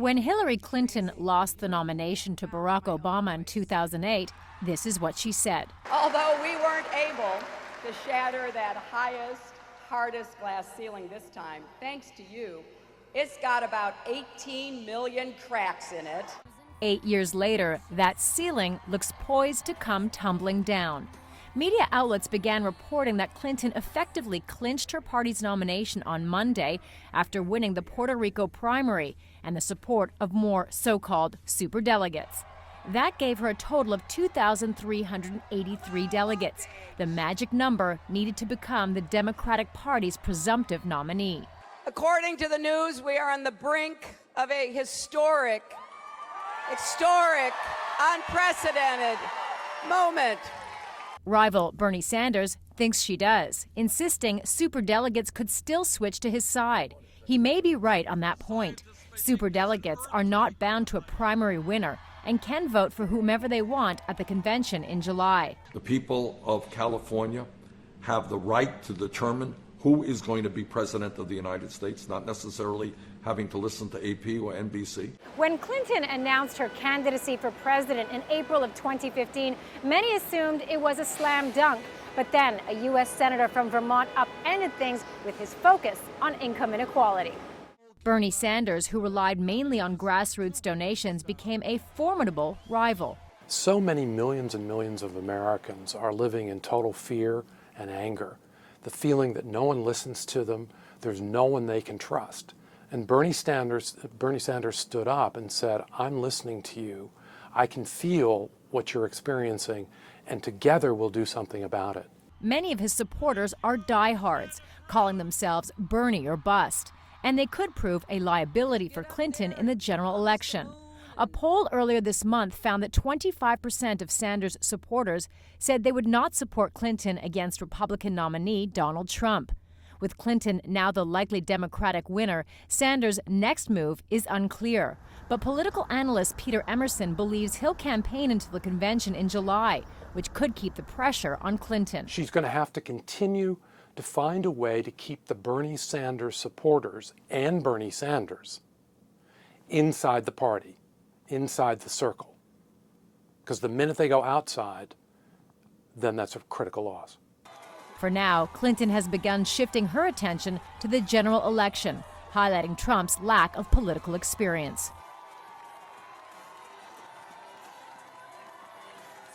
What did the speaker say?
When Hillary Clinton lost the nomination to Barack Obama in 2008, this is what she said. Although we weren't able to shatter that highest, hardest glass ceiling this time, thanks to you, it's got about 18 million cracks in it. 8 years later, that ceiling looks poised to come tumbling down. Media outlets began reporting that Clinton effectively clinched her party's nomination on Monday after winning the Puerto Rico primary and the support of more so-called superdelegates. That gave her a total of 2,383 delegates, the magic number needed to become the Democratic Party's presumptive nominee. According to the news, we are on the brink of a historic, unprecedented moment. Rival Bernie Sanders thinks she does, insisting superdelegates could still switch to his side. He may be right on that point. Superdelegates are not bound to a primary winner and can vote for whomever they want at the convention in July. The people of California have the right to determine who is going to be president of the United States, not necessarily having to listen to AP or NBC. When Clinton announced her candidacy for president in April of 2015, many assumed it was a slam dunk. But then a U.S. Senator from Vermont upended things with his focus on income inequality. Bernie Sanders, who relied mainly on grassroots donations, became a formidable rival. So many millions and millions of Americans are living in total fear and anger. The feeling that no one listens to them, there's no one they can trust. And Bernie Sanders stood up and said, I'm listening to you. I can feel what you're experiencing, and together we'll do something about it. Many of his supporters are diehards, calling themselves Bernie or bust, and they could prove a liability for Clinton in the general election. A poll earlier this month found that 25% of Sanders' supporters said they would not support Clinton against Republican nominee Donald Trump. With Clinton now the likely Democratic winner, Sanders' next move is unclear. But political analyst Peter Emerson believes he'll campaign until the convention in July, which could keep the pressure on Clinton. She's going to have to continue to find a way to keep the Bernie Sanders supporters and Bernie Sanders inside the party, inside the circle. Because the minute they go outside, then that's a critical loss. For now, Clinton has begun shifting her attention to the general election, highlighting Trump's lack of political experience.